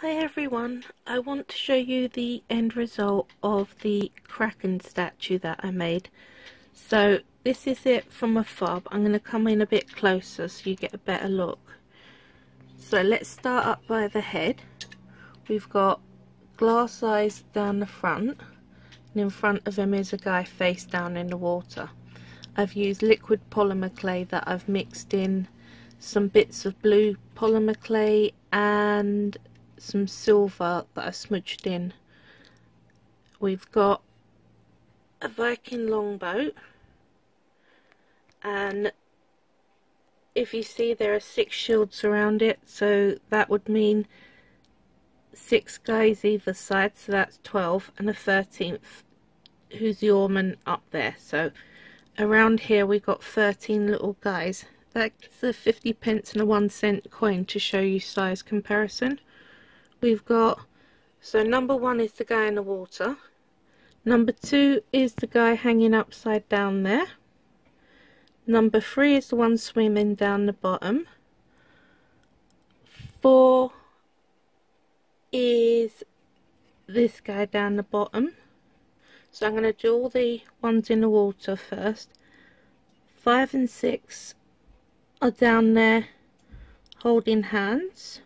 Hi everyone, I want to show you the end result of the Kraken statue that I made. So this is it from afar, but I'm going to come in a bit closer so you get a better look. So let's start up by the head. We've got glass eyes down the front, and in front of him is a guy face down in the water. I've used liquid polymer clay that I've mixed in some bits of blue polymer clay and some silver that I smudged in. We've got a Viking Longboat, and if you see there are 6 shields around it, so that would mean 6 guys either side, so that's 12, and a 13th who's the oarman up there. So around here we got 13 little guys. That's a 50p and a 1 cent coin to show you size comparison. We've got, so number 1 is the guy in the water, number 2 is the guy hanging upside down there, number 3 is the one swimming down the bottom, 4 is this guy down the bottom. So I'm going to do all the ones in the water first. 5 and 6 are down there holding hands.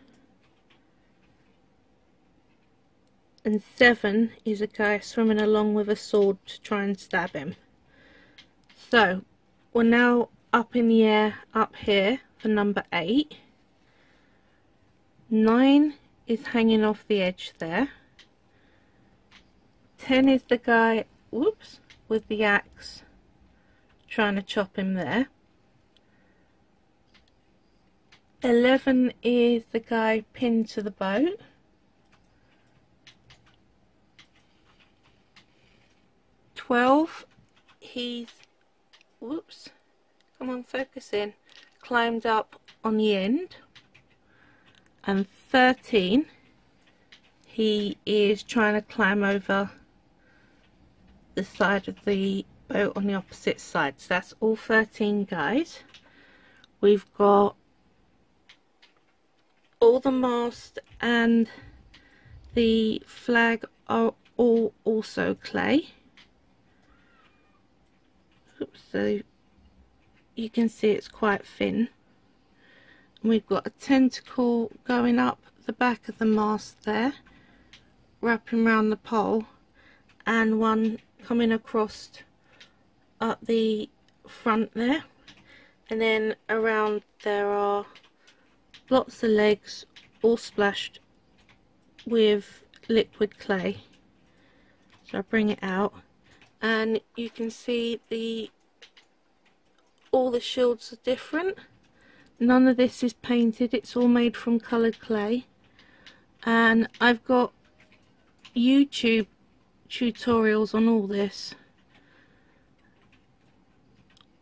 And 7 is a guy swimming along with a sword to try and stab him. So we're now up in the air up here for number 8. 9 is hanging off the edge there. 10 is the guy, whoops, with the axe trying to chop him there. 11 is the guy pinned to the boat. 12, he's, whoops, come on, focus in, climbed up on the end. And 13, he is trying to climb over the side of the boat on the opposite side. So that's all 13 guys. We've got all the mast and the flag are all also clay. Oops, so you can see it's quite thin. And we've got a tentacle going up the back of the mast there, wrapping around the pole, and one coming across up the front there, and then around there are lots of legs all splashed with liquid clay. So I bring it out and you can see all the shields are different. None of this is painted, it's all made from coloured clay. And I've got YouTube tutorials on all this.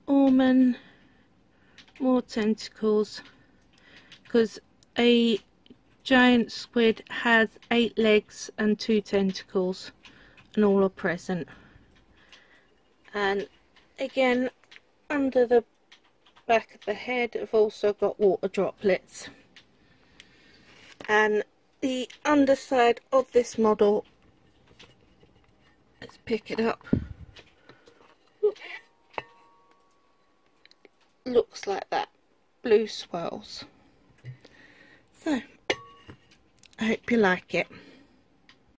Oarman, more tentacles, because a giant squid has 8 legs and 2 tentacles, and all are present. And again, under the back of the head I've also got water droplets. And the underside of this model, let's pick it up, looks like that, blue swirls. So I hope you like it.